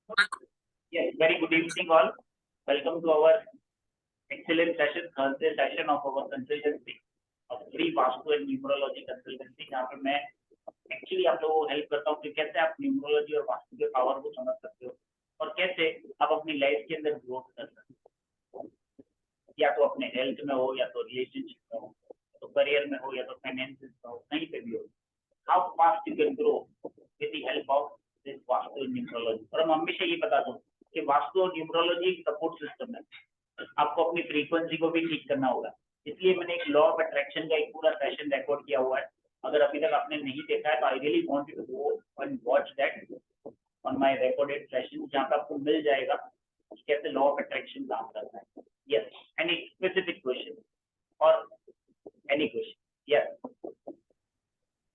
Yes, very good evening all. Welcome to our excellent session, Thursday session of our consultancy of free vastu and numerology consultancy, जहाँ पे मैं actually आप लोगों को help करता हूँ कि कैसे आप न्यूमरोलॉजी और वास्तु के पावर को समझ सकते हो और कैसे आप अपनी लाइफ के अंदर ग्रोथ कर सकते हो, या तो अपने हेल्थ में हो, या तो रिलेशनशिप में हो, तो करियर में हो, या तो फाइनेंसिस में हो, कहीं पे भी हो. How fast you can grow with the help of this vastu and numerology. और हम हमेशा ये बता दो कि वास्तु और न्यूमरोलॉजी एक सपोर्ट सिस्टम है. आपको अपनी फ्रीक्वेंसी को भी ठीक करना होगा. इसलिए मैंने एक लॉ ऑफ अट्रैक्शन का एक पूरा सेशन रिकॉर्ड किया हुआ है. अगर अभी तक आपने नहीं देखा है तो I really want you to go and watch that on my recorded session, जहाँ पे आपको मिल जाएगा कि कैसे लॉ ऑफ अट्रैक्शन काम करता है. यस, एनी स्पेसिफिक क्वेश्चन और any question? Yes.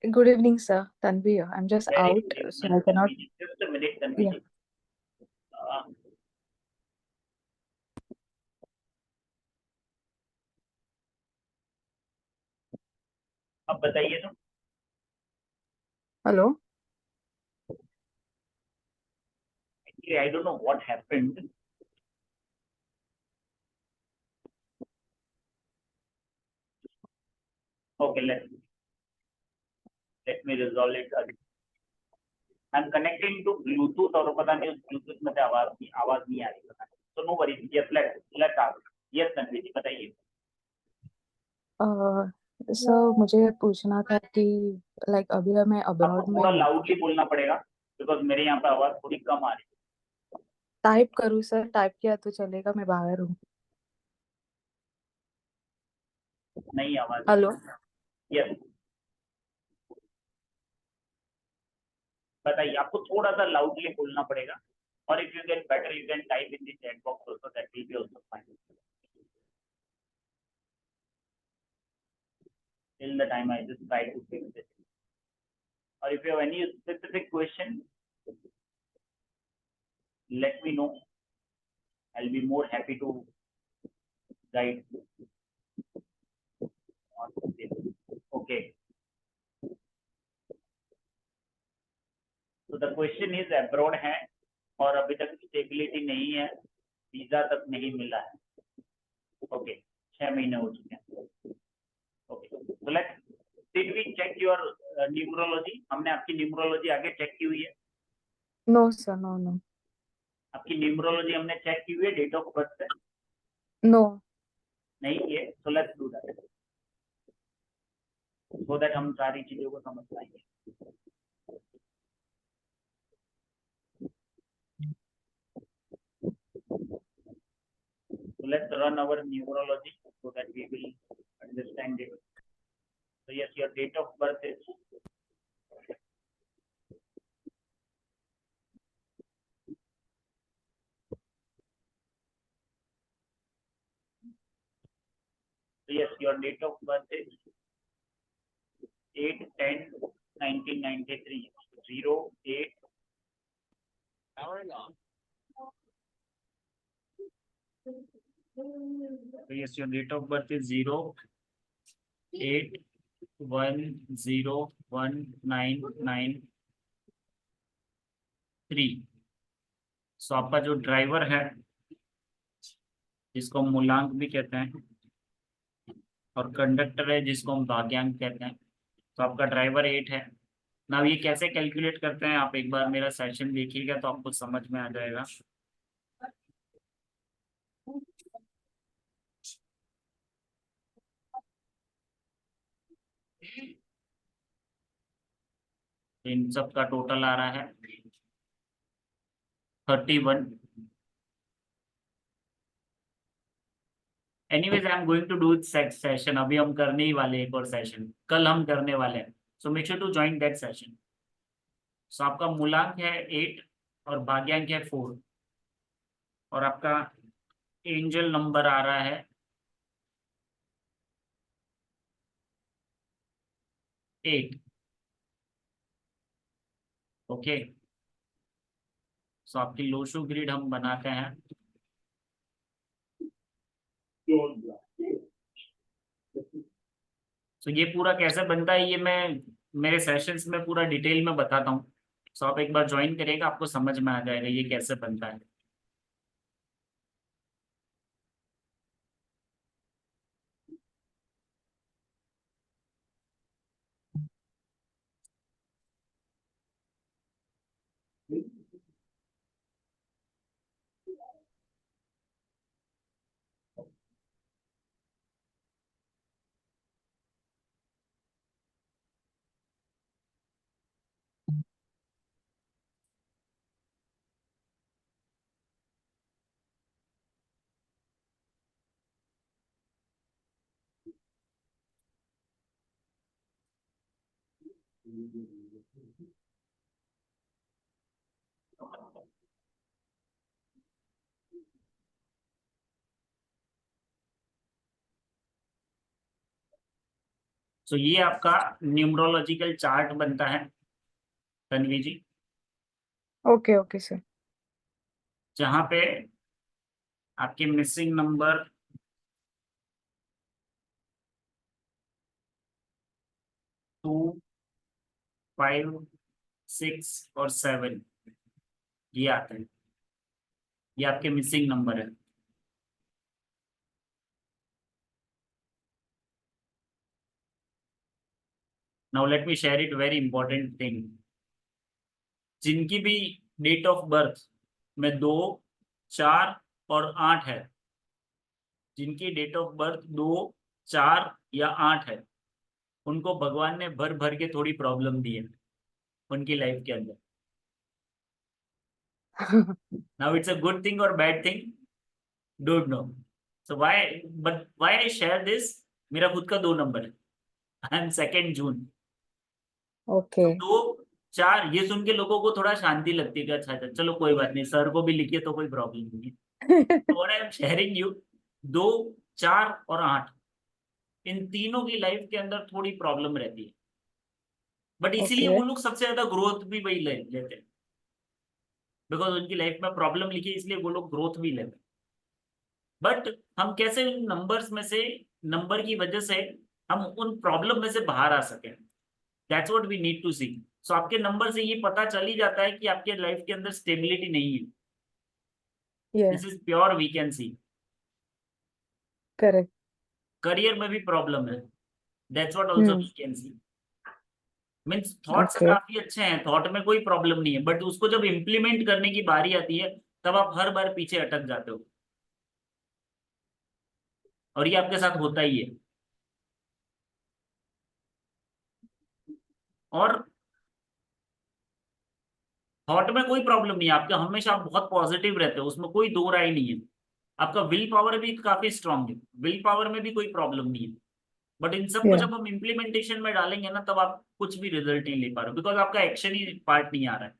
Good evening, sir. Tanvi here. I'm just Very out, good so evening, I cannot. Tanvi ji. Just a minute, Tanvi Yeah. ji. Uh, अब बताइए तो. Hello. Actually, I don't know what happened. Okay, let me resolve it again. I'm connecting to Bluetooth और पता नहीं Bluetooth में से आवाज नहीं आ रही पता नहीं. So no worries. Yes, let's ask. Yes, Tanvi जी बताइए. सर मुझे पूछना था कि अभी मैं आपको अब्रॉड में थोड़ा हूँ. लाउडली बोलना पड़ेगा बिकॉज मेरे यहाँ पे आवाज थोड़ी कम आ रही टाइप करूँ सर? टाइप किया तो चलेगा? मैं बाहर हूँ. है. नहीं आवाज. हेलो. यस, बताइए. आपको थोड़ा सा लाउडली बोलना पड़ेगा. और if you get better you can type in the chat box also, that will be also fine. Till the time I just try to fix it. Or if you have any specific question, let me know. I'll be more happy to guide. Okay. So the question is abroad है और अभी तक stability नहीं है, visa तक नहीं मिला है. ओके, 6 महीने हो चुके हैं. Okay, so let's did we check your numerology? हमने आपकी न्यूमरोलॉजी आगे चेक की हुई है? No sir, no no. आपकी न्यूमरोलॉजी हमने चेक की हुई है डेट ऑफ बर्थ से? नो. नहीं की है. So let's do that so that हम सारी चीजों को समझ पाएंगे. So let's run our numerology so that we will understand it. So yes, your date of birth is your date of birth is 8/10/1993. 08. So yes, your date of birth is 08/10/1993. सो आपका जो driver है, जिसको हम मूलांक भी कहते हैं, और कंडक्टर है जिसको हम भाग्यांक कहते हैं, तो आपका ड्राइवर 8 है ना. ये कैसे कैलकुलेट करते हैं आप एक बार मेरा सेशन देखिएगा तो आपको समझ में आ जाएगा. इन सब का टोटल आ रहा है 31. Anyways I am going to do session. अभी हम करने ही वाले एक और सेशन, कल हम करने वाले हैं. So make sure to join that session. So आपका मूलांक है 8 और भाग्यांक है 4 और आपका एंजल नंबर आ रहा है 8. ओके, सो आपकी लोशो ग्रिड हम बनाते हैं. सो ये पूरा कैसे बनता है ये मैं मेरे सेशंस में पूरा डिटेल में बताता हूँ. सो आप एक बार ज्वाइन करिएगा, आपको समझ में आ जाएगा ये कैसे बनता है। सो ये आपका न्यूमरोलॉजिकल चार्ट बनता है तन्वी जी, ओके ओके सर। जहाँ पे आपके मिसिंग नंबर 2, 5, 6 और 7 ये आते हैं। ये आपके मिसिंग नंबर है। Now let me share it very important thing. जिनकी भी डेट ऑफ बर्थ में 2, 4 और 8 है, जिनकी डेट ऑफ बर्थ 2, 4 या 8 है, उनको भगवान ने भर भर के थोड़ी प्रॉब्लम दी है उनकी लाइफ के अंदर। Now it's a good thing और bad thing, don't know. So why, but why I share this, मेरा खुद का 2 नंबर है। I am 2 June. ओके। तो 2, 4 ये सुन के लोगों को थोड़ा शांति लगती है कि अच्छा अच्छा चलो कोई बात नहीं, सर को भी लिखिए तो कोई प्रॉब्लम नहीं है। तो what I am sharing you, 2, 4 और 8 इन तीनों की लाइफ के अंदर थोड़ी प्रॉब्लम रहती है, बट इसीलिए ओके। वो लोग सबसे ज्यादा ग्रोथ भी वही लेते हैं। बिकॉज उनकी लाइफ में प्रॉब्लम लिखी है, इसलिए वो लोग ग्रोथ भी लेते हैं। बट हम कैसे उन नंबर्स में से, नंबर की वजह से हम उन प्रॉब्लम में से बाहर आ सके, that's what we need to see. So आपके नंबर से ये पता चल ही जाता है कि आपके लाइफ के अंदर स्टेबिलिटी नहीं है। या this is pure we can see. Correct. Career में भी प्रॉब्लम है, that's what also hmm. We can see. Means thoughts okay. काफी अच्छे हैं, थॉट में कोई प्रॉब्लम नहीं है, बट उसको जब इम्प्लीमेंट करने की बारी आती है तब आप हर बार पीछे अटक जाते हो, और ये आपके साथ होता ही है। और थॉट में कोई प्रॉब्लम नहीं है आपके, हमेशा आप बहुत पॉजिटिव रहते हो, उसमें कोई दो राय नहीं है। आपका विल पावर भी काफी स्ट्रांग है, विल पावर में भी कोई प्रॉब्लम नहीं है। बट इन सबको या जब हम इम्प्लीमेंटेशन में डालेंगे ना, तब आप कुछ भी रिजल्ट नहीं ले पा रहे हो, बिकॉज आपका एक्शन ही पार्ट नहीं आ रहा है।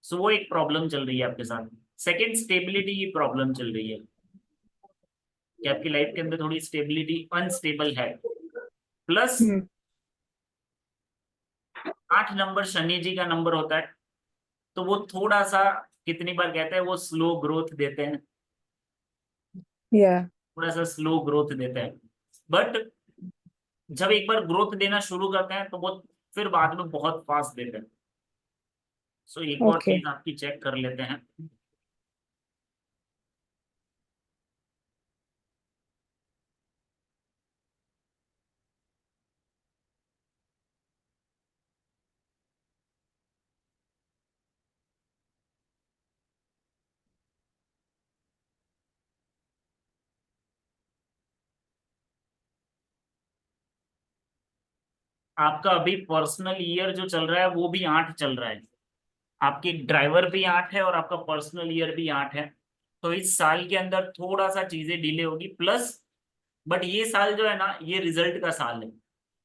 सो वो एक प्रॉब्लम चल रही है आपके साथ। सेकेंड, स्टेबिलिटी की प्रॉब्लम चल रही है कि आपकी लाइफ के अंदर थोड़ी स्टेबिलिटी अनस्टेबल है। प्लस हम्म। 8 नंबर शनि जी का नंबर होता है, तो वो थोड़ा सा, कितनी बार कहते हैं, वो स्लो ग्रोथ देते हैं, या थोड़ा सा स्लो ग्रोथ देते हैं। बट जब एक बार ग्रोथ देना शुरू करते हैं तो वो फिर बाद में बहुत फास्ट देते हैं। सो एक और ओके। चीज आपकी चेक कर लेते हैं। आपका अभी पर्सनल ईयर जो चल रहा है वो भी 8 चल रहा है, आपकी ड्राइवर भी 8 है और आपका पर्सनल ईयर भी 8 है। तो इस साल के अंदर थोड़ा सा चीजें डिले होगी, प्लस बट ये साल जो है ना, ये रिजल्ट का साल है।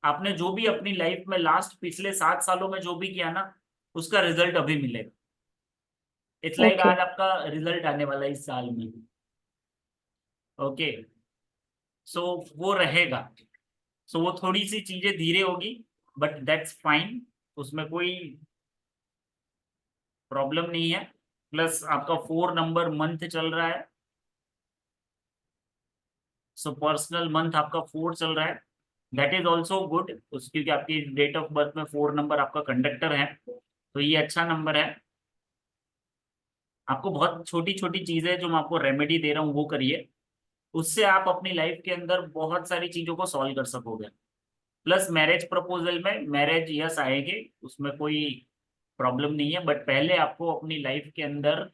आपने जो भी अपनी लाइफ में लास्ट पिछले 7 सालों में जो भी किया ना, उसका रिजल्ट अभी मिलेगा। It's like okay. आज आपका रिजल्ट आने वाला है इस साल में। ओके, सो वो रहेगा। सो वो थोड़ी सी चीजें धीरे होगी, बट दैट्स फाइन, उसमें कोई प्रॉब्लम नहीं है। प्लस आपका 4 नंबर मंथ चल रहा है, सो पर्सनल मंथ आपका 4 चल रहा है, दैट इज ऑल्सो गुड, क्योंकि आपकी डेट ऑफ बर्थ में 4 नंबर आपका कंडक्टर है। तो ये अच्छा नंबर है। आपको बहुत छोटी छोटी चीजें जो मैं आपको रेमेडी दे रहा हूँ वो करिए, उससे आप अपनी लाइफ के अंदर बहुत सारी चीजों को सॉल्व कर सकोगे। प्लस मैरिज प्रपोजल में मैरिज यस आएंगे, उसमें कोई प्रॉब्लम नहीं है, बट पहले आपको अपनी लाइफ के अंदर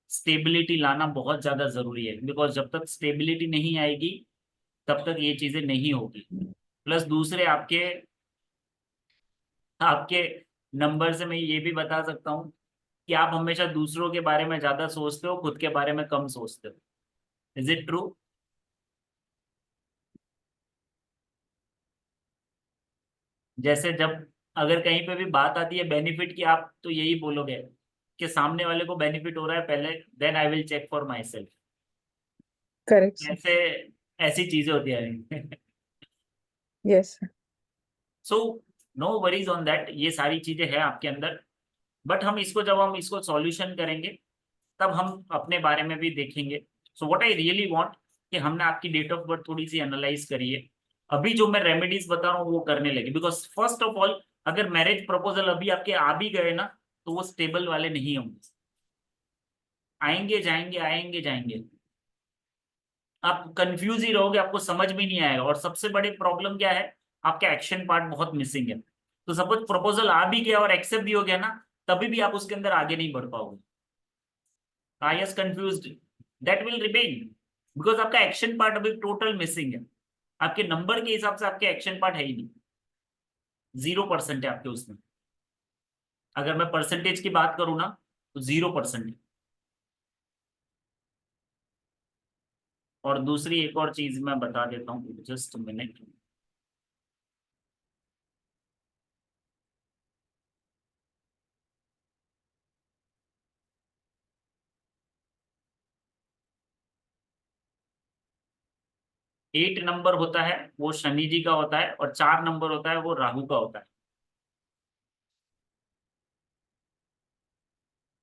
स्टेबिलिटी लाना बहुत ज्यादा जरूरी है, बिकॉज जब तक स्टेबिलिटी नहीं आएगी तब तक ये चीजें नहीं होगी। प्लस दूसरे आपके आपके नंबर से मैं ये भी बता सकता हूँ कि आप हमेशा दूसरों के बारे में ज्यादा सोचते हो, खुद के बारे में कम सोचते हो। Is it true? जैसे जब अगर कहीं पे भी बात आती है बेनिफिट की, आप तो यही बोलोगे कि सामने वाले को बेनिफिट हो रहा है पहले, then I will check for myself. Correct sir. ऐसे ऐसी चीजें होती है। Yes sir. So no worries on that, ये सारी चीजें हैं आपके अंदर। बट हम इसको जब हम इसको सॉल्यूशन करेंगे तब हम अपने बारे में भी देखेंगे। So what I really want कि हमने आपकी डेट ऑफ बर्थ थोड़ी सी एनालाइज करी है, अभी जो मैं रेमेडीज बता रहा हूँ वो करने लगे, बिकॉज फर्स्ट ऑफ ऑल अगर मैरिज प्रपोजल अभी आपके आ भी गए ना तो वो स्टेबल वाले नहीं होंगे, आएंगे जाएंगे आएंगे जाएंगे, आप कंफ्यूज ही रहोगे, आपको समझ में नहीं आएगा। और सबसे बड़ी प्रॉब्लम क्या है, आपका एक्शन पार्ट बहुत मिसिंग है। तो सपोज प्रपोजल आ भी गया और एक्सेप्ट भी हो गया ना, तभी भी आप उसके अंदर आगे नहीं बढ़ पाओगे। I S confuse, that will remain, because आपका एक्शन पार्ट अभी टोटल मिसिंग है। आपके नंबर के हिसाब से आपके एक्शन पार्ट है ही नहीं, 0% है आपके उसमें। अगर मैं परसेंटेज की बात करूं ना तो 0% है। और दूसरी एक और चीज मैं बता देता हूँ, जस्ट मिनट। एट नंबर होता है वो शनि जी का होता है, और 4 नंबर होता है वो राहु का होता है।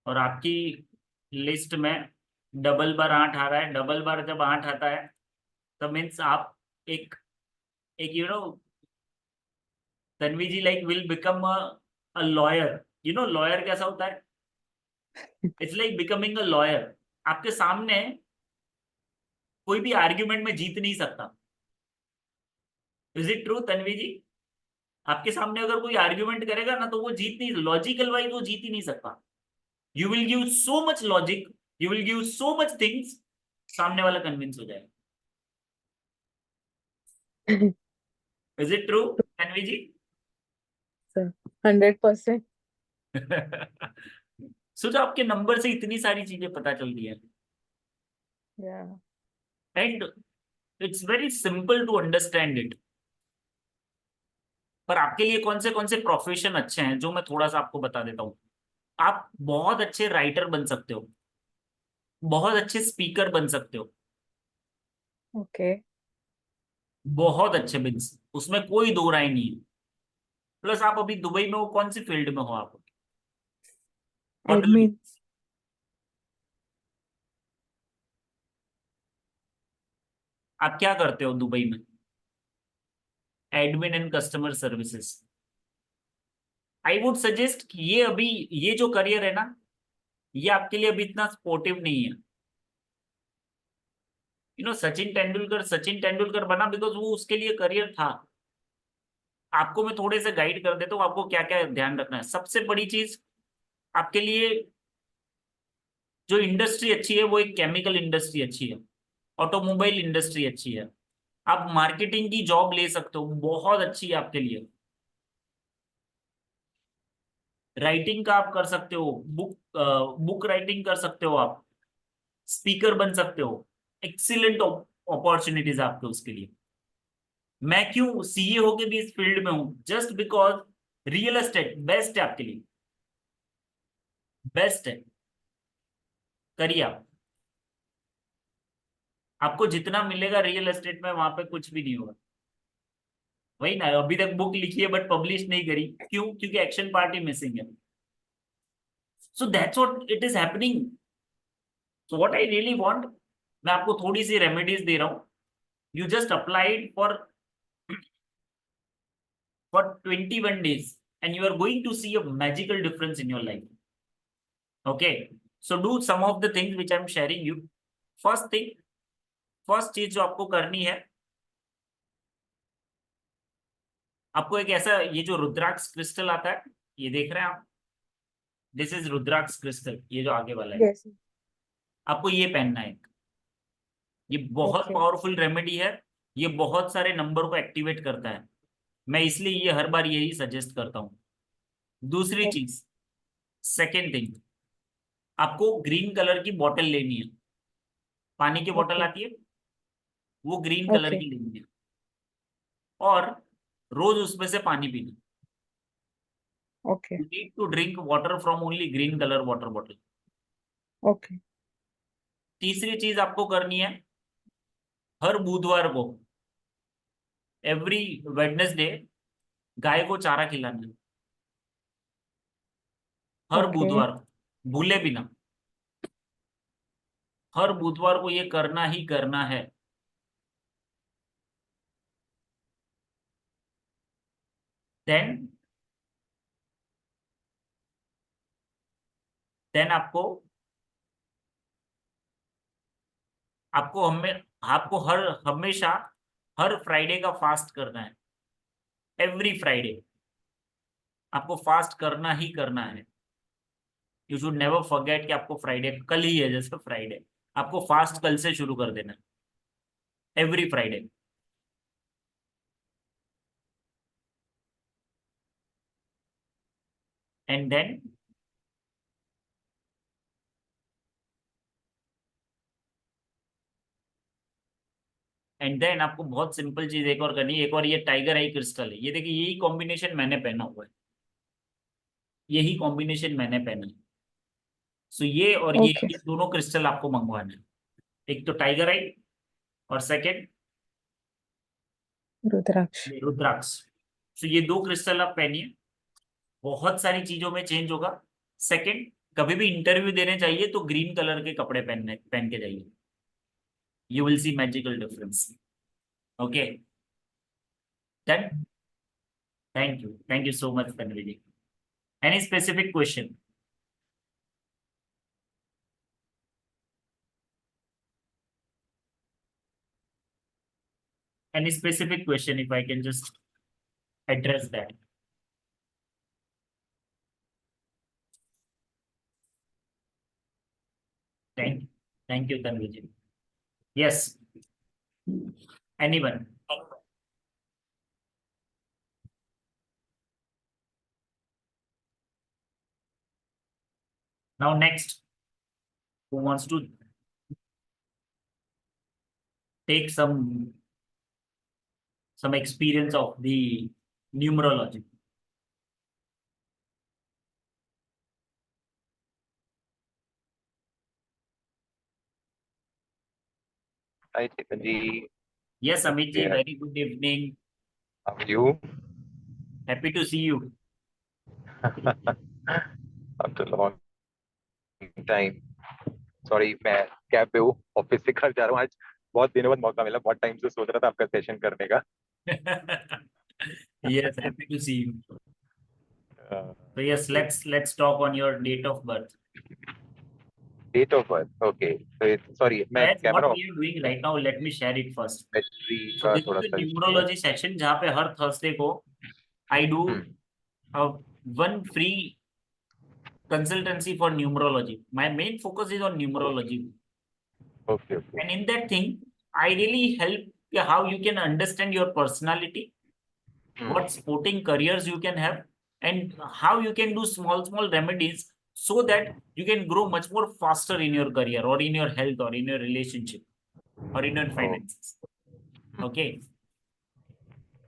और आपकी लिस्ट में डबल बार 8 आ रहा है। डबल बार जब 8 आता है तो मीन्स आप एक एक Tanvi ji like will become a lawyer. Lawyer कैसा होता है? It's like becoming a lawyer. आपके सामने कोई भी आर्ग्यूमेंट में जीत नहीं सकता। Is it true Tanvi ji? आपके सामने अगर कोई आर्ग्यूमेंट करेगा ना तो वो जीत नहीं, लॉजिकल वाइज वो जीत ही नहीं सकता। You will give so much logic, you will give so much things, सामने वाला कन्विंस हो जाएगा। Is it true Tanvi ji? Sir 100%। सोचो आपके नंबर से इतनी सारी चीजें पता चल रही है, या and it's very simple to understand it. पर आपके लिए कौन से प्रोफेशन अच्छे हैं जो मैं थोड़ा सा आपको बता देता हूँ। आप बहुत अच्छे राइटर बन सकते हो, बहुत अच्छे स्पीकर बन सकते हो, ओके। बहुत अच्छे बिन्स, उसमें कोई दो राय नहीं है। प्लस आप अभी दुबई में हो, कौन सी फील्ड में हो आप? होटल में? एडमिन। आप क्या करते हो दुबई में? Admin and customer services. I would suggest कि ये अभी ये जो करियर है ना, ये आपके लिए अभी इतना सपोर्टिव नहीं है। सचिन तेंदुलकर बना बिकॉज वो उसके लिए करियर था। आपको मैं थोड़े से गाइड कर देता हूँ, आपको क्या क्या ध्यान रखना है। सबसे बड़ी चीज आपके लिए जो इंडस्ट्री अच्छी है वो एक केमिकल इंडस्ट्री अच्छी है, ऑटोमोबाइल इंडस्ट्री अच्छी है। आप मार्केटिंग की जॉब ले सकते हो, बहुत अच्छी है आपके लिए। राइटिंग का आप कर सकते हो, बुक राइटिंग कर सकते हो आप, स्पीकर बन सकते हो। एक्सीलेंट अपॉर्चुनिटीज आपके उसके लिए। मैं क्यों सीए होके भी इस फील्ड में हूं? Just because real estate best है आपके लिए, बेस्ट है। करिए आप, आपको जितना मिलेगा रियल एस्टेट में वहां पे कुछ भी नहीं होगा। वही ना, अभी तक बुक लिखी है बट पब्लिश नहीं करी, क्यों? क्योंकि एक्शन पार्ट ही मिसिंग है। So that's what it is happening. So what I really want, मैं आपको थोड़ी सी रेमेडीज दे रहा हूँ। You just applied for 21 days, and you are going to see a magical difference in your life. Okay, so do some of the things which I'm sharing you. First thing, first चीज जो आपको करनी है, आपको एक ऐसा ये जो रुद्राक्ष क्रिस्टल आता है, ये देख रहे हैं आप, दिस इज रुद्राक्ष क्रिस्टल, ये जो आगे वाला है, Yes. आपको ये पहनना है। ये बहुत Okay. पावरफुल रेमेडी है, ये बहुत सारे नंबर को एक्टिवेट करता है, मैं इसलिए ये हर बार यही सजेस्ट करता हूँ। दूसरी Okay. चीज, सेकेंड थिंग, आपको ग्रीन कलर की बोतल लेनी है, पानी की बोतल Okay. आती है, वो ग्रीन कलर Okay. की लेनी है, और रोज उसमें से पानी पीना। Okay. You need to drink water from only green color water bottle. Okay. तीसरी चीज आपको करनी है, हर बुधवार को, एवरी वेडनेसडे, गाय को चारा खिलाना है, हर Okay. बुधवार, भूले बिना, हर बुधवार को ये करना ही करना है। देन आपको आपको हर हमेशा हर फ्राइडे का फास्ट करना है, एवरी फ्राइडे आपको फास्ट करना ही करना है। यू शुड नेवर फॉरगेट कि आपको फ्राइडे कल ही है, जैसे फ्राइडे, आपको फास्ट कल से शुरू कर देना है, एवरी फ्राइडे। एंड देन आपको बहुत सिंपल चीज एक और करनी है, एक और ये टाइगर आई क्रिस्टल है, ये देखिए यही कॉम्बिनेशन मैंने पहना हुआ है, यही कॉम्बिनेशन मैंने पहना है। सो ये और Okay. ये दोनों क्रिस्टल आपको मंगवाना है, एक तो टाइगर आई और सेकेंड रुद्राक्ष। रुद्राक्ष। सो ये दो क्रिस्टल आप पहनिए, बहुत सारी चीजों में चेंज होगा। सेकेंड, कभी भी इंटरव्यू देने चाहिए तो ग्रीन कलर के कपड़े पहन के जाइए, you will see magical difference. Okay, done, thank you so much Tanvi ji. Any specific question? Any specific question, if I can just address that? Thank you, Tanviji. Yes. Anyone? Now next, who wants to take some experience of the numerology? Hi, Chetan ji. Yes, Amit ji, Yeah. very good evening. How are you? Happy to see you. After a long time. Sorry, मैं cab पे हूँ, office से घर जा रहा हूँ। आज बहुत दिनों बाद मौका मिला, बहुत टाइम से सोच रहा था आपका सेशन करने का। Yes, happy to see you. Uh, So yes, let's talk on your date of birth. Date of birth, okay. So sorry, मैं That's camera what we are doing right now. Let me share it first. Battery So का this is थोड़ा the सा issue है। numerology session जहाँ पे हर Thursday को I do one free consultancy for numerology. My main focus is on numerology. Okay, okay. And in that thing, I really help how you can understand your personality, what sporting careers you can have, and how you can do small remedies so that you can grow much more faster in your career or in your health or in your relationship or in your finances. Okay.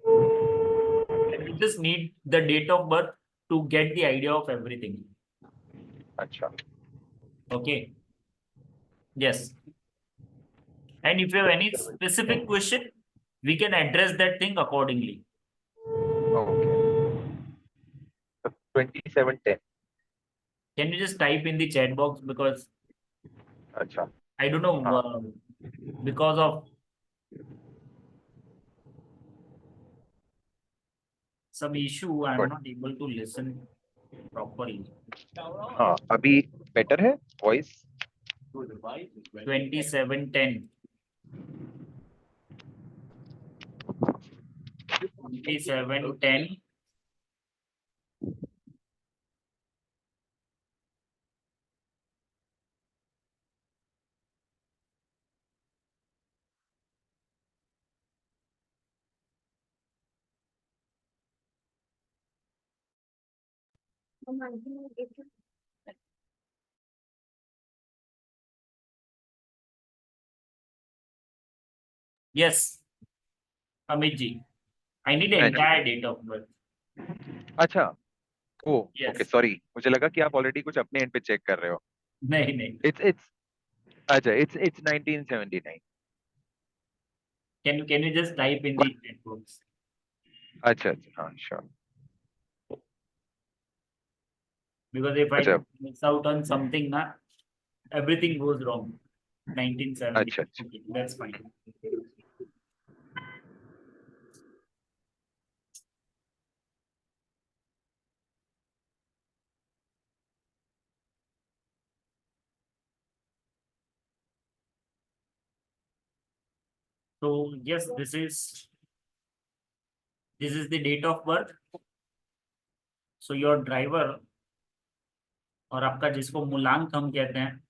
And you just need the date of birth to get the idea of everything. अच्छा, Okay. Yes. And if you have any specific question, we can address that thing accordingly. okay. So 2710. Can you just type in the chat box, because अच्छा, I don't know, because of some issue. I'm What? not able to listen properly. हाँ अभी better है voice 2710. 2710. Yes, Amit ji. I need the हाँ जी। entire date of birth. अच्छा ओ Yes. Okay sorry मुझे लगा कि आप ऑलरेडी कुछ अपने एंड पे चेक कर रहे हो नहीं नहीं. इट्स अच्छा it's 1979 Can you just type in the chat box? अच्छा अच्छा हाँ श्योर Because if I अच्छा miss out on something, na, everything goes wrong. 1970. अच्छा अच्छा Okay, that's fine. So yes, this is the date of birth. So your driver और आपका जिसको मूलांक हम कहते हैं,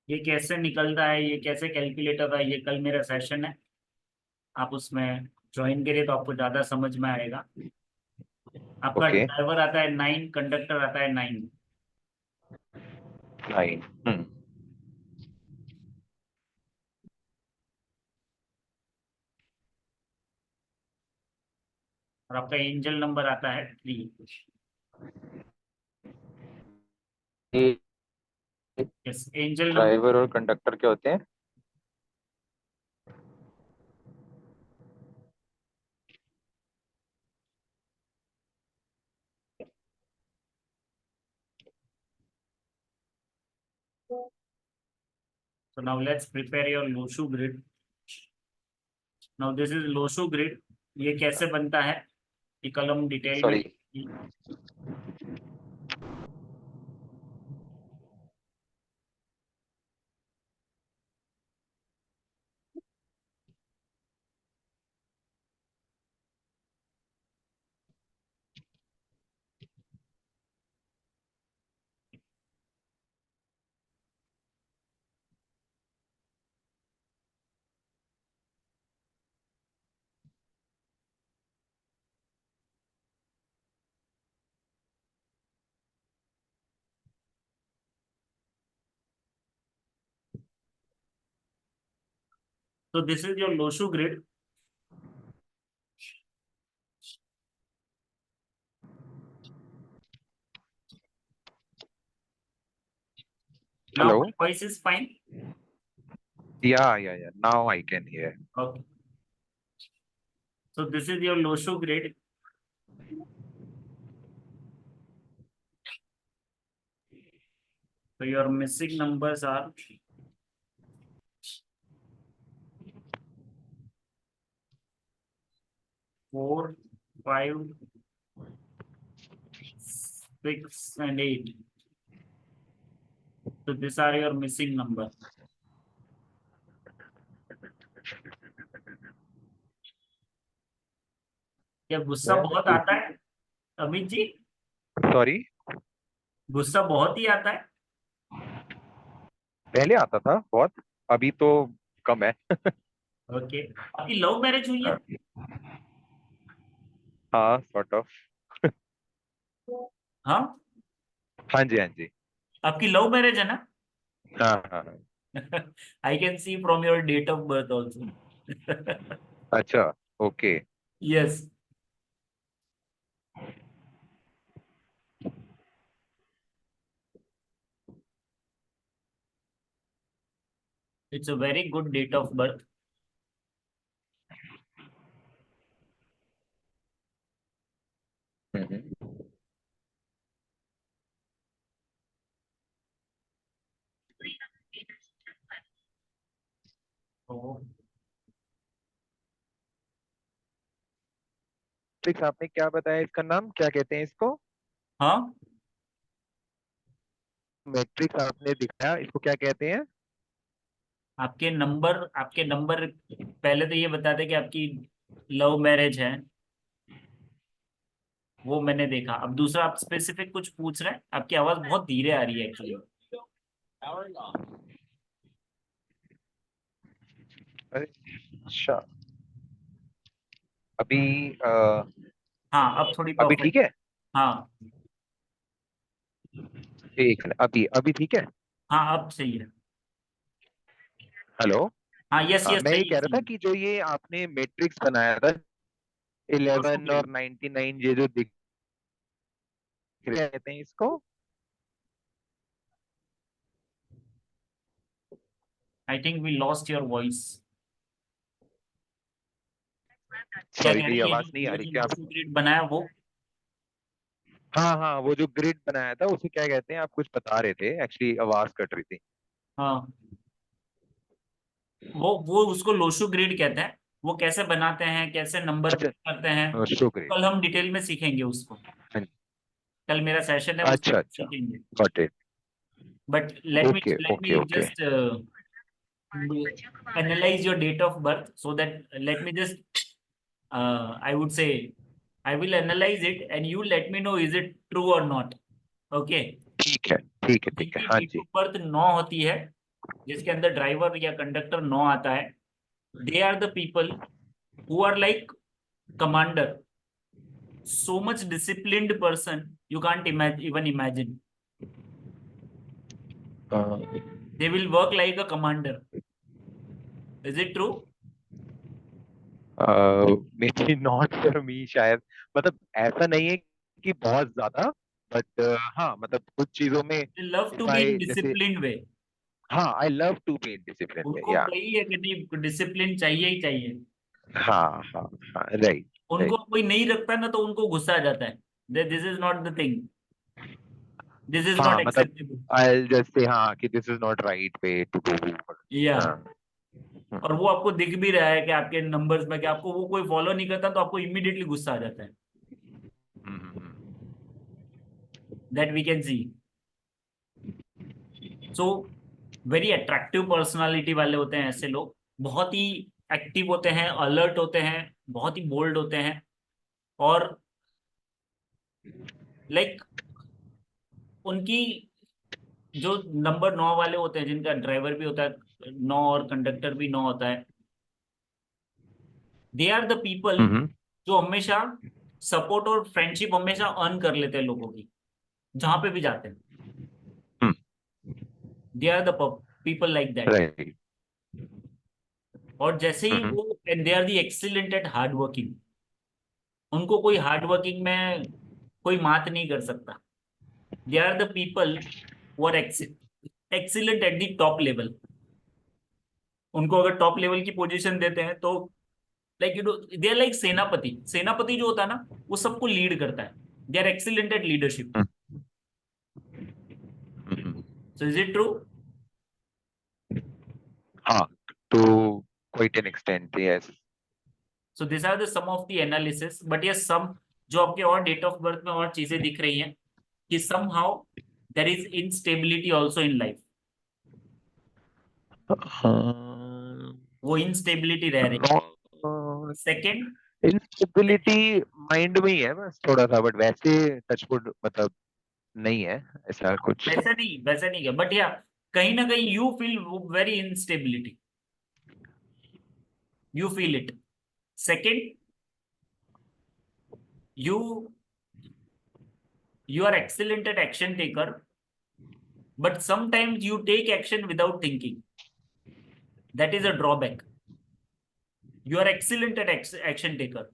ये कैसे निकल रहा है, ये कैसे कैलकुलेट होगा, ये कल मेरा सेशन है, आप उसमें ज्वाइन करिए तो आपको ज्यादा समझ में आएगा. आपका ओके ड्राइवर आता है 9, कंडक्टर आता है 9. 9 और आपका एंजल नंबर आता है 3. ये यस, एंजल नंबर. ड्राइवर और कंडक्टर क्या होते हैं So now let's prepare your Lo Shu grid. Now this is Lo Shu grid. ये कैसे बनता है ये कल हम डिटेल में. Sorry So this is your Lo Shu grid. Now hello my voice is fine. या now I can hear Okay. So this is your Lo Shu grid. So your missing numbers are 4, 5, 6 and 8. So these are your missing number. क्या गुस्सा बहुत आता है Amit ji? Sorry गुस्सा बहुत ही आता है. पहले आता था बहुत अभी तो कम है ओके. आपकी लव मैरिज हुई है? हाँ सॉर्ट ऑफ हाँ, हाँ जी हाँ जी आपकी लव मैरिज है ना? हाँ हाँ हाँ। I can see from your date of birth also. अच्छा okay yes. It's a very good date of birth. ओहो, मैट्रिक्स आपने क्या बताया, इसका नाम क्या कहते हैं इसको? हाँ मैट्रिक्स आपने दिखाया, इसको क्या कहते हैं? आपके नंबर पहले तो ये बता दे कि आपकी लव मैरिज है, वो मैंने देखा। अब दूसरा आप स्पेसिफिक कुछ पूछ रहे हैं, आपकी आवाज बहुत धीरे आ रही है एक्चुअली। अरे, अच्छा। अभी हाँ अब थोड़ी अभी परफेक्ट। ठीक है? हाँ एक मिनट, अभी अभी ठीक है? हाँ अब सही है। हेलो। हाँ यस हाँ, यस मैं ये सही है कह रहा सही था है। कि जो ये आपने मैट्रिक्स बनाया था, दोस्तों 11 के लिए और 99 ये जो दिख रहे कहते हैं इसको? I think we lost your voice. क्या सॉरी, कह मेरी रहे हैं, आवाज नहीं आ ये रही जो क्या लोगों आपको? ग्रिड बनाया वो? हाँ हाँ, वो जो ग्रिड बनाया था उसे क्या कहते हैं? आप कुछ बता रहे थे, एक्चुअली आवाज कट रही थी। हाँ वो उसको लोशू ग्रिड कहते हैं। वो कैसे बनाते हैं, कैसे नंबर अच्छा। करते हैं, शो ग्रिड। कल हम डिटेल में सीखेंगे उसको। हाँ जी। कल मेरा सेशन है, अच्छा उसमें अच्छा। सीखेंगे। Got it. But let me okay let okay me okay. Just analyze your date of birth so that let me just I would say I will analyze it and you let me know is it true or not. Okay. ठीक है ठीक है तो ठीक है, जिनकी हाँ date ji. Of birth 9 होती है, जिसके अंदर ड्राइवर या कंडक्टर 9 आता है, they are the people who are like commander, so much disciplined person you can't even imagine. They will work like a commander. Is it true? May be not for me शायद। मतलब ऐसा नहीं है कि बहुत ज्यादा, बट हाँ, मतलब कुछ चीजों में They love to if be in I जैसे, disciplined way. हाँ, I love to be in discipline में, उनको या। वही है कि नहीं, डिसिप्लिन चाहिए ही चाहिए। हाँ हाँ हाँ, राइट उनको राइट। कोई नहीं रखता ना तो उनको गुस्सा आ जाता है। This is not the thing, this is not हाँ मतलब एक्सेप्टेबल। आई जस्ट से, हाँ, कि this is not right way to do. या हाँ। और वो आपको दिख भी रहा है कि आपके नंबर्स में कि आपको वो कोई फॉलो नहीं करता तो आपको इमीडिएटली गुस्सा आ जाता है। That we can see. So very attractive personality वाले होते हैं ऐसे लोग। बहुत ही एक्टिव होते हैं, अलर्ट होते हैं, बहुत ही बोल्ड होते हैं। और लाइक उनकी जो नंबर 9 वाले होते हैं, जिनका ड्राइवर भी होता है 9 और कंडक्टर भी 9 होता है, दे आर द पीपल हम्म जो हमेशा सपोर्ट और फ्रेंडशिप हमेशा अर्न कर लेते हैं लोगों की, जहां पे भी जाते हैं। They are the people like that. Right. और जैसे ही वो, and they are the excellent at hard working. उनको कोई हार्ड वर्किंग में कोई मात नहीं कर सकता। They are the people who are excellent at the top level. उनको अगर टॉप लेवल की पोजीशन देते हैं तो like you know they are like सेनापति। सेनापति जो होता है ना, वो सबको लीड करता है। They are excellent at leadership. So is it true? हाँ, to quite an extent, yes. So this are the some of the analysis, but ये सम जो आपके और डेट ऑफ बर्थ में और चीजें दिख रही हैं कि somehow there is instability also in life. वो इनस्टेबिलिटी रह रही है। सेकेंड, इंस्टेबिलिटी माइंड में ही है बस थोड़ा सा, बट वैसे टचवुड मतलब नहीं है ऐसा कुछ। वैसा नहीं है, बट या कहीं ना कहीं you feel very instability, you feel it. Second, you you are excellent at action taker, but sometimes you take action without thinking. That is a drawback. You are excellent at action taker,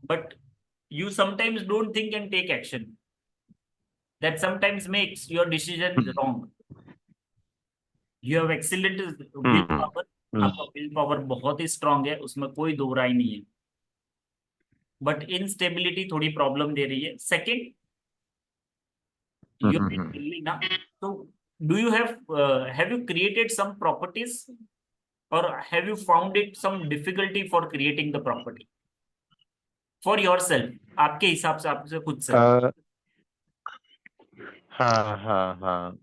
but you sometimes don't think and take action. That sometimes makes your decisions wrong. You have excellent will power. आपका will power बहुत ही strong है, उसमें कोई दो राय नहीं है, but instability थोड़ी problem दे रही है। सेकंड, यू ना, तो do you have you created some properties or have you found it some difficulty for creating the property for yourself? आपके हिसाब से आपसे खुद से हाँ हाँ हाँ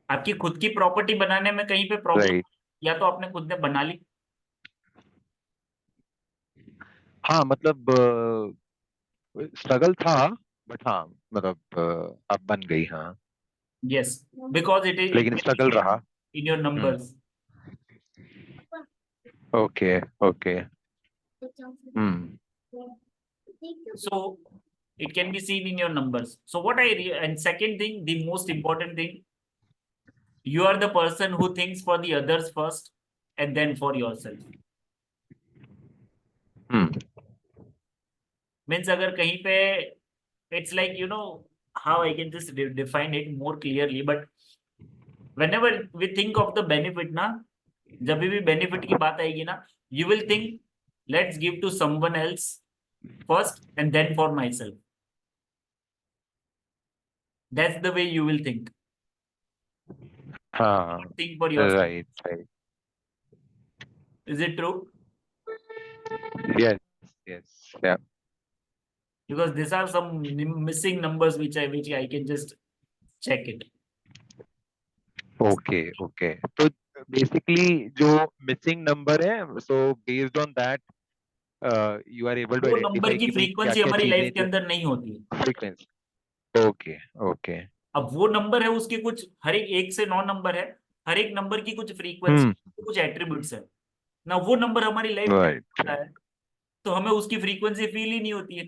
आपकी खुद की प्रॉपर्टी बनाने में कहीं पे प्रॉब्लम, राइट। या तो आपने खुद ने बना ली? हाँ मतलब स्ट्रगल था, बट हाँ मतलब अब बन गई। हाँ Yes, because it लेकिन can be स्ट्रगल seen रहा। in your numbers. Okay okay. Hmm So it can be seen in your numbers. So what and second thing, the most important thing, you are the person who thinks for the others first and then for yourself. Hmm Means अगर कहीं पे it's like how I can just define it more clearly, but whenever we think of the benefit ना, जब भी benefit की बात आएगी ना, you will think let's give to someone else first and then for myself. That's the way you will think. हाँ Think for yourself. Right right. Is it true? Yes yes या। Because these are some missing numbers which I can just check it. Okay okay. तो basically जो missing number है, so based on that you are able to वो नंबर identify की कि भाई क्या फ्रीक्वेंसी क्या हमारी चीजें लाइफ के जो अंदर नहीं होती है। फ्रीक्वेंसी। Okay okay. अब वो नंबर है, उसके कुछ हर एक 1 से 9 नंबर है, हर एक नंबर की कुछ फ्रीक्वेंसी, हम्म कुछ एट्रीब्यूट्स है ना। वो नंबर हमारी लाइफ में राइट। होता है तो हमें उसकी फ्रीक्वेंसी फील ही नहीं होती है।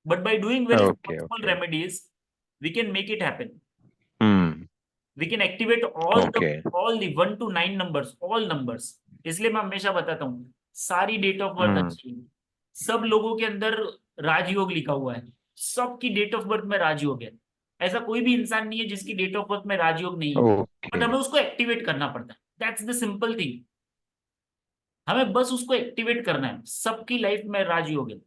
But by doing very okay small okay. Remedies we can make it happen. Hmm we can activate all the okay. 1 to 9 numbers, all numbers. इसलिए मैं हमेशा बताता हूँ, सारी डेट ऑफ बर्थ हम्म अच्छी है, सब लोगों के अंदर राजयोग लिखा हुआ है, सबकी डेट ऑफ बर्थ में राजयोग है। ऐसा कोई भी इंसान नहीं है जिसकी डेट ऑफ बर्थ में राजयोग नहीं है, बट ओके। हमें उसको एक्टिवेट करना पड़ता है। दैट्स द सिंपल थिंग, हमें बस उसको एक्टिवेट करना है। सबकी लाइफ में राजयोग है।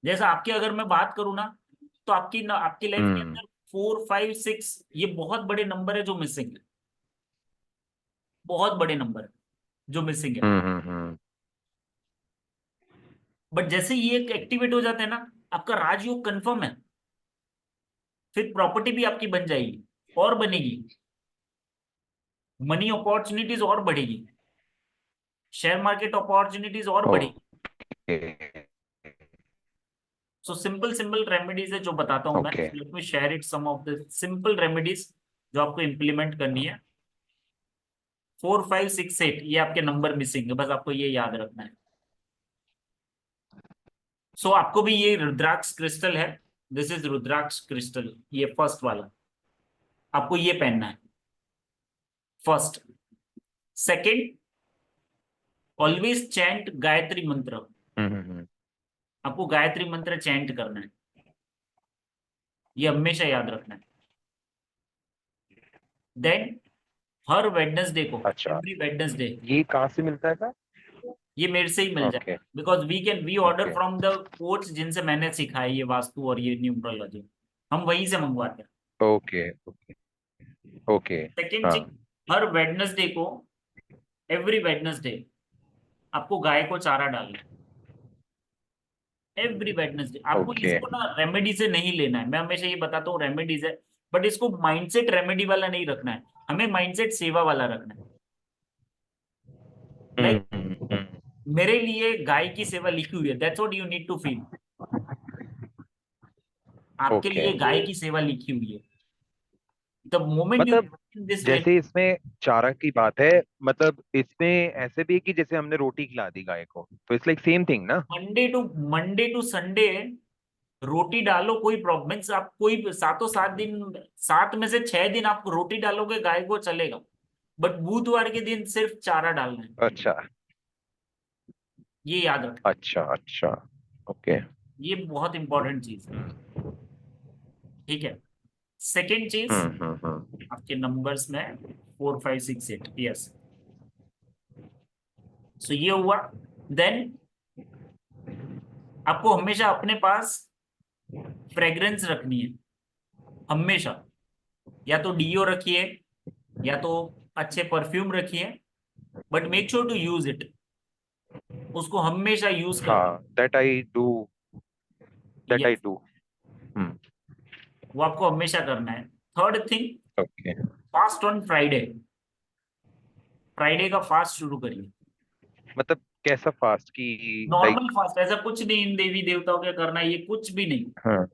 जैसा आपकी अगर मैं बात करूँ ना, तो आपकी लाइफ के हम्म अंदर 4, 5, 6 ये बहुत बड़े नंबर है जो मिसिंग है, बहुत बड़े नंबर है जो मिसिंग है। हम्म। बट जैसे ये एक्टिवेट हो जाते हैं ना, आपका राजयोग कंफर्म है, फिर प्रॉपर्टी भी आपकी बन जाएगी और बनेगी, मनी अपॉर्चुनिटीज और बढ़ेगी, शेयर मार्केट अपॉर्चुनिटीज और बढ़ेगी। Okay so simple simple remedies है जो बताता हूं मैं। Okay. Let me share it some of the simple remedies जो आपको इंप्लीमेंट करनी है। 4, 5, 6, 8 ये आपके नंबर मिसिंग है, बस आपको ये याद रखना है। सो आपको भी ये रुद्राक्ष क्रिस्टल है, दिस इज रुद्राक्ष क्रिस्टल, ये फर्स्ट वाला आपको ये पहनना है, first. Second, always chant Gayatri मंत्र, हम्म। आपको गायत्री मंत्र चैंट करना है, ये हमेशा याद रखना है। देन हर वेडनेसडे को, अच्छा, एवरी वेडनेसडे, ये कहाँ से मिलता है सर? ये मेरे से ही मिल ओके जाएगा, because we order okay from the coach जिनसे मैंने सीखा है ये वास्तु और ये न्यूमरोलॉजी, हम वहीं से मंगवाते हैं। Okay okay okay. सेकेंड हाँ चीज, हर वेडनेसडे को, एवरी वेडनेसडे आपको गाय को चारा डालना है, एवरी वेडनेसडे। आपको ओके। इसको ना रेमेडी से नहीं लेना है, मैं हमेशा ये बताता हूँ रेमेडीज है, बट इसको माइंडसेट रेमेडी वाला नहीं रखना है, हमें माइंडसेट सेवा वाला रखना है। लाइक मेरे लिए गाय की सेवा लिखी हुई है, that's what you need to feel. आपके ओके। लिए गाय की सेवा लिखी हुई है, द मोमेंट यू मतलब दिस वैल्यू। जैसे इसमें चारा की बात है, मतलब इसमें ऐसे भी है कि जैसे हमने रोटी खिला दी गाय को, तो इट्स लाइक सेम थिंग ना? मंडे टू संडे रोटी डालो, कोई प्रॉब्लम मीन्स आप कोई 7 में से 6 दिन आप रोटी डालोगे गाय को चलेगा, बट बुधवार के दिन सिर्फ चारा डालना है, अच्छा ये याद रखना। अच्छा अच्छा। ओके। ये बहुत इंपॉर्टेंट चीज है, ठीक है। सेकेंड चीज, हम्म। आपके नंबर्स में 4, 5, 6, 8, यस। सो ये हुआ। देन आपको हमेशा अपने पास फ्रेग्रेंस रखनी है, हमेशा या तो डीओ रखिए या तो अच्छे परफ्यूम रखिए, but make sure to use it. उसको हमेशा यूज करना, हाँ, that I yes, do. Hmm. वो आपको हमेशा करना है। Third thing, okay. Fast on Friday. Friday का फास्ट शुरू करिए। मतलब कैसा फास्ट की? Normal like. फास्ट, ऐसा कुछ नहीं इन देवी देवताओं के करना है, ये कुछ भी नहीं। हाँ।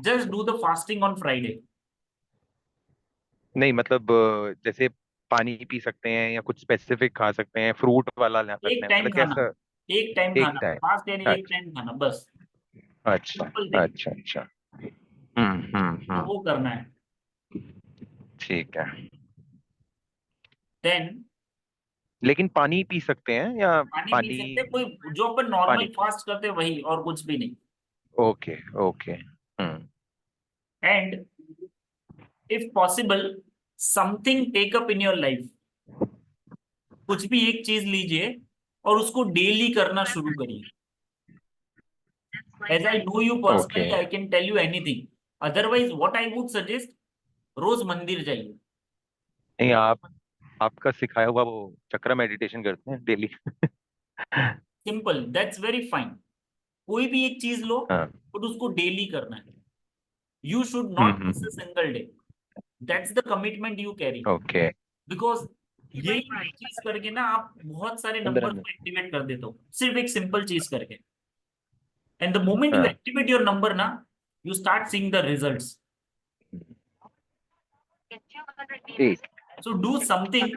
Just do the fasting on Friday. नहीं मतलब जैसे पानी पी सकते हैं या कुछ स्पेसिफिक खा सकते हैं, फ्रूट वाला एक रखना है, टाइम मतलब खाना, कैसा? एक टाइम एक खाना, टाइम। फास्ट यानी एक अच्छा। टाइम खाना बस। अच्छा। सिंपल थिंग, अच्छा। अच्छा। तो वो करना है। ठीक है। देन लेकिन पानी पी सकते हैं या पानी पी पानी? सकते हैं, कोई जो अपन पानी नॉर्मल पी। फास्ट करते हैं वही, और कुछ भी नहीं। Okay. Okay. And if possible, something take up in your life. कुछ भी एक चीज लीजिए और उसको डेली करना शुरू करिए। As I know you okay. Personally, I can tell you anything. Otherwise what I would suggest, रोज मंदिर जाइए। नहीं, आपका सिखाया हुआ वो चक्र मेडिटेशन करते हैं daily? Simple, that's very fine. कोई भी एक चीज लो, हाँ। बट उसको डेली करना है। You should not miss a hmm. Single day. That's the commitment you carry. Okay. Because यही चीज करके ना आप बहुत सारे अंदर नंबर अंदर। को एक्टिवेट कर देते हो, सिर्फ एक सिंपल चीज करके। एंड द मोमेंट यू हाँ। एक्टिवेट योर नंबर ना, you start seeing the results. ठीक। So do something,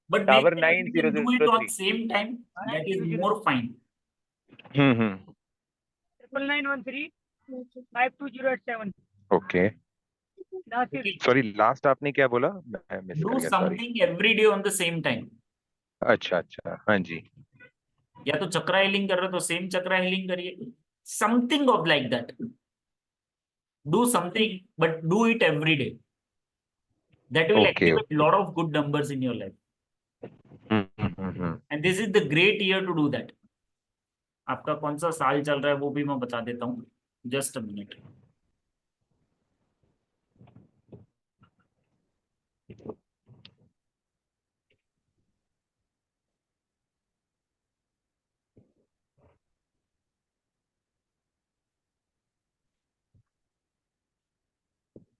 but make tower sure that nine you zero can do it zero on three same time. That is more fine. Hmm. 9913 5208 7। Okay. Okay. Sorry, last आपने क्या बोला? मैं miss कर Do गया, sorry. something every day on the same time. अच्छा अच्छा, हाँ जी। या तो चक्रा हीलिंग कर रहे हो तो सेम चक्रा हीलिंग करिए, something of like that. Do something, but do it every day. That will okay activate a okay. lot of good numbers in your life. And this is the great year to do that. आपका कौन सा साल चल रहा है वो भी मैं बता देता हूँ, जस्ट अ मिनट।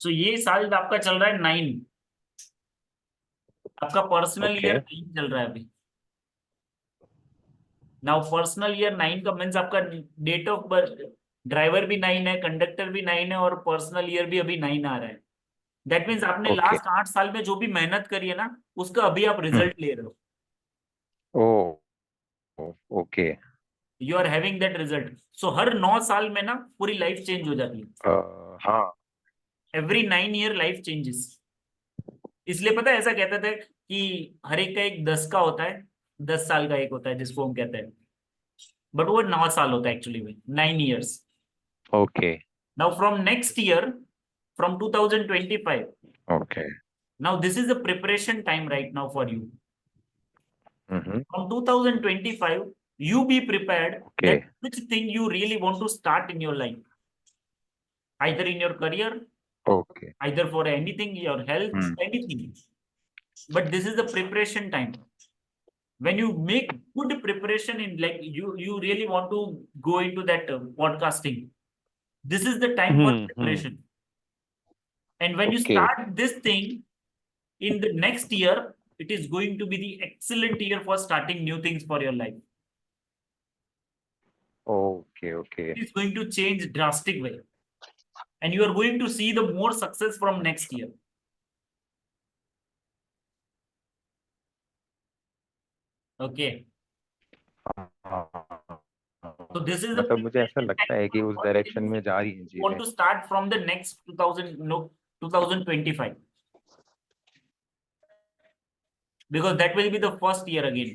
तो ये साल आपका चल रहा है 9। आपका पर्सनल ओके। ईयर 9 चल रहा है अभी। नाउ पर्सनल ईयर 9 का मीन्स आपका डेट ऑफ बर्थ, ड्राइवर भी 9 है, कंडक्टर भी 9 है, और पर्सनल ईयर भी अभी 9 आ रहा है। दैट मीन्स आपने ओके। लास्ट 8 साल में जो भी मेहनत करी है ना, उसका अभी आप रिजल्ट ले रहे हो। Oh. Okay. You are having that result. So हर 9 साल में ना पूरी लाइफ चेंज हो जाती है। हाँ। Every 9 year life changes. इसलिए पता है ऐसा कहते थे कि हर एक का एक 10 का होता है, 10 साल का एक होता है जिसको हम कहते हैं, बट वो 9 साल होता है एक्चुअली में, 9 years. Okay. Now from next year, from 2025, okay. now this is the preparation time right now for you. Hmm. From 2025, you be prepared okay. that which thing you really want to start in your life, either in your career, okay. either for anything, your health, hmm. anything. But this is the preparation time. When you make good preparation in, like, you really want to go into that podcasting, this is the time for hmm. preparation. And when you okay. start this thing in the next year, it is going to be the excellent year for starting new things for your life. Okay. Okay. It is going to change drastic way, and you are going to see the more success from next year. Okay. So this is the मतलब मुझे ऐसा preparation लगता time है for कि उस all direction things में जा रही हैं you want चीजें। to start from the next 2025, because that will be the first year again.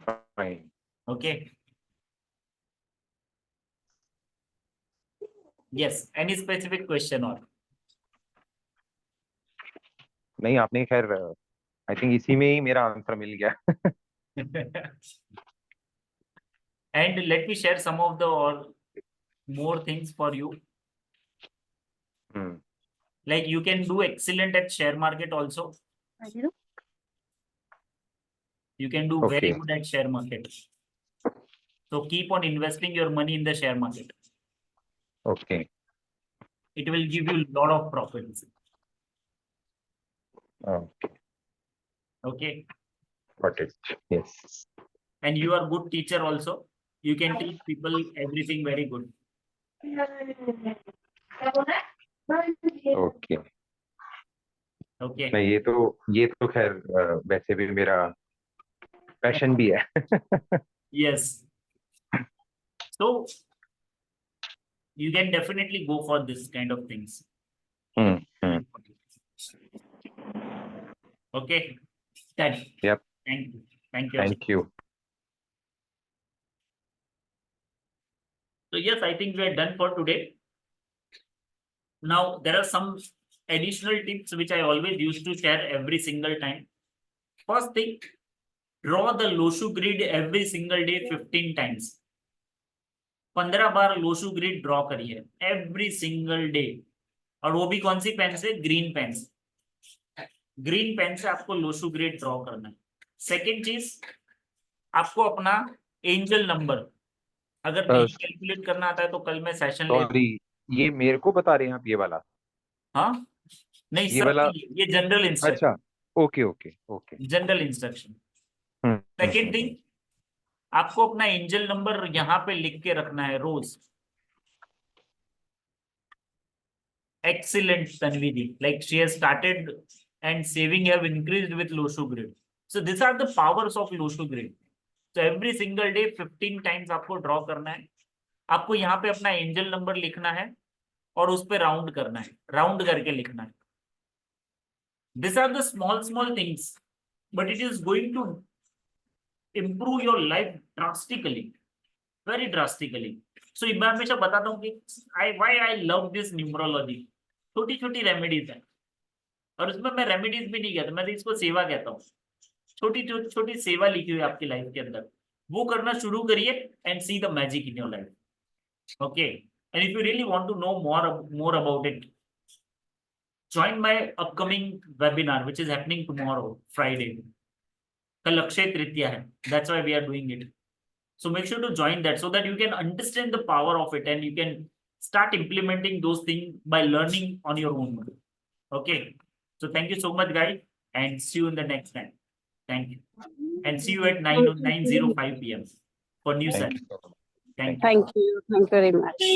Fine. Okay. Yes. Any specific question or? नहीं, आपने खैर आई थिंक इसी में ही मेरा आंसर मिल गया। And let me share some of the or more things for you. Hmm. Like you can do excellent at share market also. You can do very Okay. good at share market. So keep on investing your money in the share market. Okay. It will give you a lot of profits. Okay. Okay. Got it. Yes. And you are good teacher also. You can teach people everything very good. Okay. Okay. नहीं ये तो खैर वैसे भी मेरा passion भी है. Yes. So you can definitely go for this kind of things. Hmm. Hmm. Okay. Done. Yep. Thank you. Thank you. Thank you. So yes, I think we are done for today. Now there are some additional tips which I always used to share every single time. First thing, draw the Loshu grid every single day 15 times. 15 bar लोशू grid draw करिए every single day. और वो भी कौन सी pen से? Green pen से. Green pen से आपको लोशू grid draw करना है. सेकेंड चीज, आपको अपना एंजल नंबर अगर नहीं कैलकुलेट करना आता है तो कल मैं सेशन ले. सॉरी, ये मेरे को बता रहे हैं आप ये वाला? हाँ नहीं ये सब वाला? ये जनरल इंस्ट्रक्शन. अच्छा. Okay okay okay. General instruction. Second thing, आपको अपना एंजल नंबर यहाँ पे लिख के रखना है रोज. Excellent, Tanvidi. Like she has started and saving have increased with Loshu grid. So these are the powers of Loshu grid. So every single day 15 times आपको draw करना है. आपको यहाँ पे अपना एंजल नंबर लिखना है और उस पे राउंड करना है, राउंड करके लिखना है. These are the small things, but it is going to improve your life drastically, very drastically. So मैं हमेशा बताता हूँ कि why I love this numerology. छोटी छोटी रेमेडीज है और उसमें मैं रेमेडीज भी नहीं कहता, मैं इसको सेवा कहता हूँ. छोटी छोटी सेवा लिखी हुई आपकी लाइफ के अंदर, वो करना शुरू करिए and see the magic in your life. Okay. And if you really want to know more about it, join my upcoming webinar which is happening tomorrow Friday. कल अक्षय तृतीया है, that's why we are doing it. So make sure to join that so that you can understand the power of it and you can start implementing those things by learning on your own. Okay. So thank you so much, guys, and see you in the next time. Thank you. And see you at 9:05 p.m. for new session. Thank you. Thank you very much.